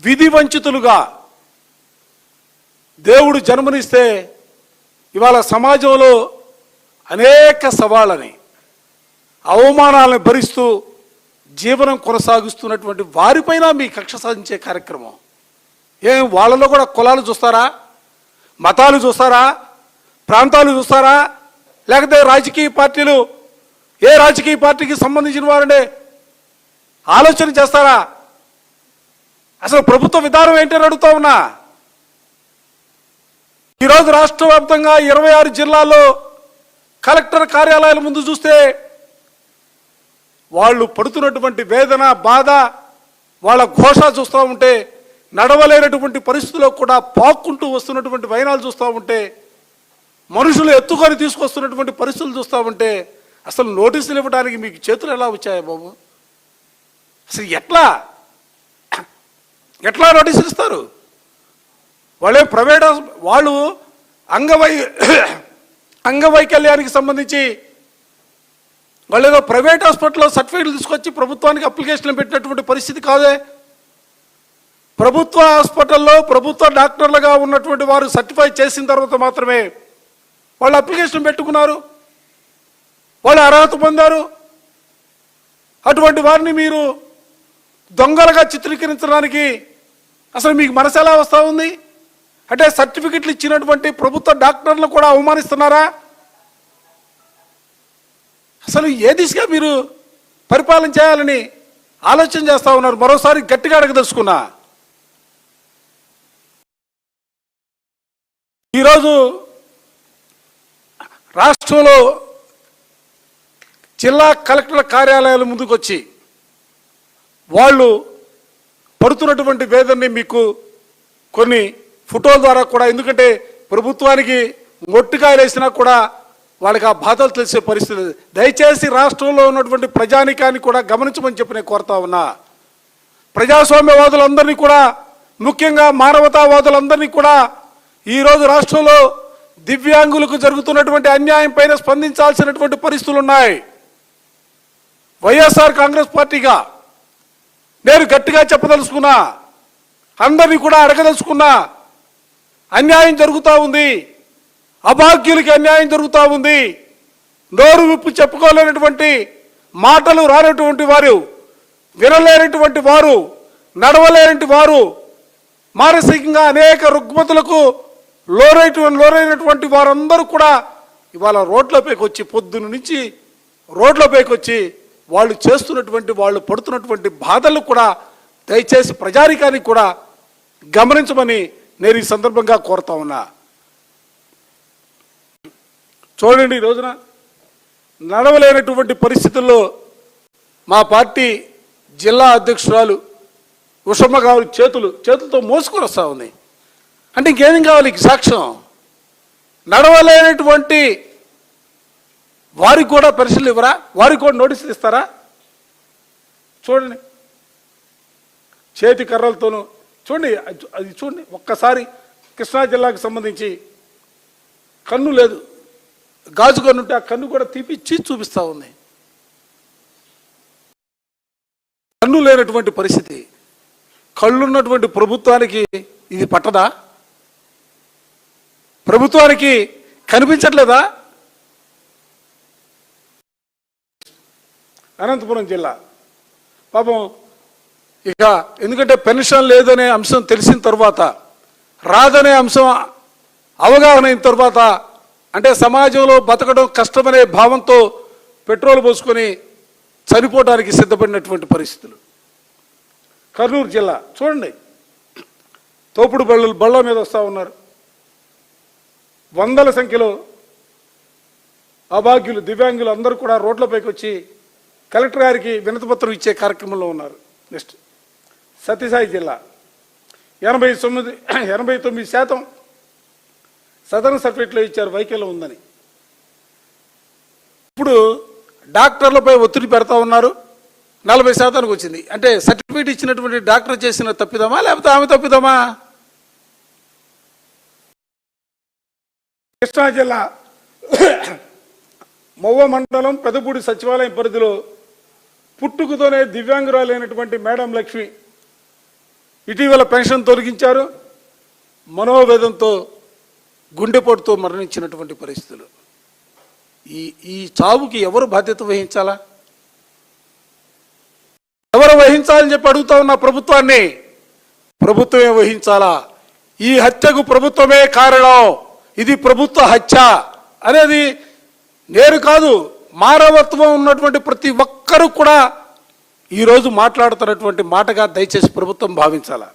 విధి వంచితులుగా దేవుడు జన్మనిస్తే ఇవాళ సమాజంలో అనేక సవాళ్ళని అవమానాలను భరిస్తూ జీవనం కొనసాగిస్తున్నటువంటి వారిపైన మీ కక్ష సాధించే కార్యక్రమం. ఏం వాళ్ళలో కూడా కులాలు చూస్తారా, మతాలు చూస్తారా, ప్రాంతాలు చూస్తారా, లేకపోతే రాజకీయ పార్టీలు ఏ రాజకీయ పార్టీకి సంబంధించిన వారంటే ఆలోచన చేస్తారా? అసలు ప్రభుత్వ విధానం ఏంటని అడుగుతా ఉన్నా. ఈరోజు రాష్ట్ర వ్యాప్తంగా 26 జిల్లాల్లో కలెక్టర్ కార్యాలయాల ముందు చూస్తే వాళ్ళు పడుతున్నటువంటి వేదన, బాధ, వాళ్ళ ఘోష చూస్తూ ఉంటే, నడవలేనటువంటి పరిస్థితుల్లో కూడా పాక్కుంటూ వస్తున్నటువంటి వైనాలు చూస్తూ ఉంటే, మనుషులు ఎత్తుకొని తీసుకొస్తున్నటువంటి పరిస్థితులు చూస్తూ ఉంటే అసలు నోటీసులు ఇవ్వడానికి మీకు చేతులు ఎలా వచ్చాయి బాబు? అసలు ఎట్లా నోటీసులు ఇస్తారు? వాళ్ళే ప్రైవేట్ వాళ్ళు అంగవైకల్యానికి సంబంధించి వాళ్ళు ఏదో ప్రైవేట్ హాస్పిటల్లో సర్టిఫికేట్లు తీసుకొచ్చి ప్రభుత్వానికి అప్లికేషన్లు పెట్టినటువంటి పరిస్థితి కాదే. ప్రభుత్వ హాస్పిటల్లో ప్రభుత్వ డాక్టర్లుగా ఉన్నటువంటి వారు సర్టిఫై చేసిన తర్వాత మాత్రమే వాళ్ళు అప్లికేషన్ పెట్టుకున్నారు, వాళ్ళు అర్హత పొందారు. అటువంటి వారిని మీరు దొంగలుగా చిత్రీకరించడానికి అసలు మీకు మనసు ఎలా వస్తూ ఉంది? అంటే సర్టిఫికెట్లు ఇచ్చినటువంటి ప్రభుత్వ డాక్టర్లు కూడా అవమానిస్తున్నారా? అసలు ఏ దిశగా మీరు పరిపాలన చేయాలని ఆలోచన చేస్తూ ఉన్నారు? మరోసారి గట్టిగా అడగదలుచుకున్నా. ఈరోజు రాష్ట్రంలో జిల్లా కలెక్టర్ల కార్యాలయాల ముందుకు వచ్చి వాళ్ళు పడుతున్నటువంటి వేదనని మీకు కొన్ని ఫోటోల ద్వారా కూడా, ఎందుకంటే ప్రభుత్వానికి మొట్టికాయలు వేసినా కూడా వాళ్ళకి ఆ బాధలు తెలిసే పరిస్థితి. దయచేసి రాష్ట్రంలో ఉన్నటువంటి ప్రజానికాన్ని కూడా గమనించమని చెప్పి నేను కోరుతా ఉన్నా. ప్రజాస్వామ్యవాదులందరినీ కూడా, ముఖ్యంగా మానవతావాదులందరినీ కూడా ఈరోజు రాష్ట్రంలో దివ్యాంగులకు జరుగుతున్నటువంటి అన్యాయం పైన స్పందించాల్సినటువంటి పరిస్థితులు ఉన్నాయి. వైఎస్ఆర్ కాంగ్రెస్ పార్టీగా నేను గట్టిగా చెప్పదలుచుకున్నా, అందరినీ కూడా అడగదలుచుకున్నా. అన్యాయం జరుగుతూ ఉంది, అభాగ్యులకి అన్యాయం జరుగుతూ ఉంది. నోరు విప్పు చెప్పుకోలేనటువంటి, మాటలు రానటువంటి వారు, వినలేనటువంటి వారు, నడవలేనటువంటి వారు, మానసికంగా అనేక రుగ్మతులకు లోనైనటువంటి వారందరూ కూడా ఇవాళ రోడ్లపైకి వచ్చి, పొద్దున్న నుంచి రోడ్లపైకి వచ్చి వాళ్ళు చేస్తున్నటువంటి, వాళ్ళు పడుతున్నటువంటి బాధలు కూడా దయచేసి ప్రజానికానికి కూడా గమనించమని నేను ఈ సందర్భంగా కోరుతా ఉన్నా. చూడండి, ఈ రోజున నడవలేనటువంటి పరిస్థితుల్లో మా పార్టీ జిల్లా అధ్యక్షురాలు ఉషమ్మ గారి చేతులతో మోసుకొని వస్తూ ఉంది. అంటే ఇంకేం కావాలి సాక్ష్యం? నడవలేనటువంటి వారికి కూడా పెన్షన్లు ఇవ్వరా? వారికి కూడా నోటీసులు ఇస్తారా? చూడండి, చేతి కర్రలతోనూ చూడండి, అది చూడండి. ఒక్కసారి కృష్ణా జిల్లాకు సంబంధించి కన్ను లేదు, గాజు కన్ను ఉంటే ఆ కన్ను కూడా తీపిచ్చి చూపిస్తూ ఉంది. కన్ను లేనటువంటి పరిస్థితి. కళ్ళున్నటువంటి ప్రభుత్వానికి ఇది పట్టదా? ప్రభుత్వానికి కనిపించట్లేదా? అనంతపురం జిల్లా పాపం ఇక ఎందుకంటే పెన్షన్ లేదనే అంశం తెలిసిన తర్వాత, రాదనే అంశం అవగాహన అయిన తర్వాత, అంటే సమాజంలో బతకడం కష్టమనే భావంతో పెట్రోల్ పోసుకొని చనిపోవడానికి సిద్ధపడినటువంటి పరిస్థితులు. కర్నూలు జిల్లా చూడండి, తోపుడు బళ్ళ మీద వస్తూ ఉన్నారు. వందల సంఖ్యలో అభాగ్యులు, దివ్యాంగులు అందరూ కూడా రోడ్లపైకి వచ్చి కలెక్టర్ గారికి వినతిపత్రం ఇచ్చే కార్యక్రమంలో ఉన్నారు. నెక్స్ట్ సత్యసాయి జిల్లా 89% సదరన్ సర్టిఫికేట్లో ఇచ్చారు వైకల్యం ఉందని. ఇప్పుడు డాక్టర్లపై ఒత్తిడి పెడతా ఉన్నారు, 40% వచ్చింది. అంటే సర్టిఫికేట్ ఇచ్చినటువంటి డాక్టర్ చేసిన తప్పిదమా లేకపోతే ఆమె తప్పిదమా? కృష్ణా జిల్లా మొవ్వ మండలం పెదపూడి సచివాలయం పరిధిలో పుట్టుకతోనే దివ్యాంగురాలైనటువంటి మేడం లక్ష్మి ఇటీవల పెన్షన్ తొలగించారు, మనోవేదంతో గుండెపోటుతో మరణించినటువంటి పరిస్థితులు. ఈ చావుకి ఎవరు బాధ్యత వహించాలా? ఎవరు వహించాలని చెప్పి అడుగుతా ఉన్న ప్రభుత్వాన్ని. ప్రభుత్వమే వహించాలా? ఈ హత్యకు ప్రభుత్వమే కారణం, ఇది ప్రభుత్వ హత్య అనేది నేను కాదు, మానవత్వం ఉన్నటువంటి ప్రతి ఒక్కరూ కూడా ఈరోజు మాట్లాడుతున్నటువంటి మాటగా దయచేసి ప్రభుత్వం భావించాలా.